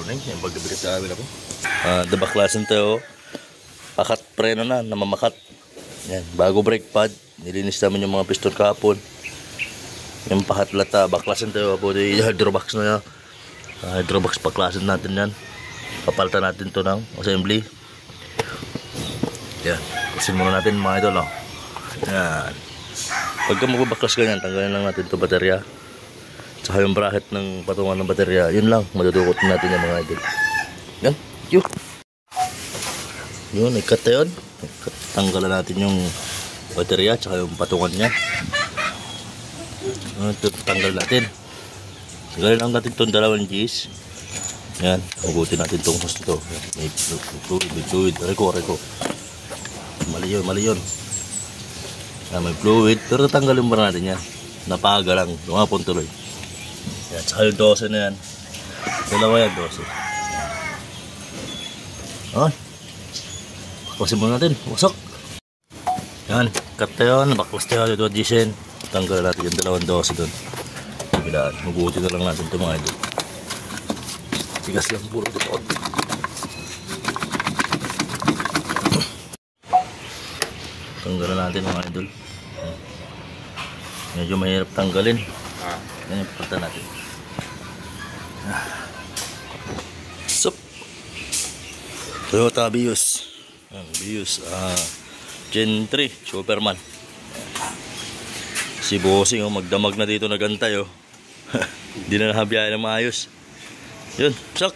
morning. Yan, pagkabili sa amin ako. Dabaklasan tayo. Pakat preno na, namamakat. Yan, bago brake pad. Nilinis namin yung mga piston kahapon. Yung pakat lata, baklasan tayo po. Hydrobox na yan. Hydrobox paklasan natin yan. Kapaltan natin to ng assembly. Yan, kusin muna natin mga idol. Yan. Pagka magbabaklas ganyan, tanggalin lang natin to baterya. Tsaka yung bracket ng patungan ng baterya, yun lang, madudukot natin yung mga idol. Yan, yun. Yun, ikat na yun. Tanggalan natin yung baterya, tsaka yung patungan nya. Ito, tanggal natin. Tanggalin lang natin itong dalawang Gs. Yan, hugutin natin itong hose ito. May fluid, reko. Mali yun. Yan, may fluid, pero tatanggalin ba natin yan. Napaga lang, lumapon tuloy. Yan, tsaka yung 12 na yan. Dalawa yan, 12. Ay, baklasin muna natin, wasak. Yan, cut tayo, baklas tayo, ito addition. Tanggalan natin yung dalawang 12 doon. Bilaan, mabuti na lang natin ito mga idol. Tigas lang puro dito. Tanggalan natin mga idol. Medyo mahirap tanggalin. Yan yung pagkata natin. Sup Toyota Vios. Vios Gen 3 Superman. Si Bossing magdamag na dito, nagantay. Hindi na nahabiyahin ng maayos. Yun, sak.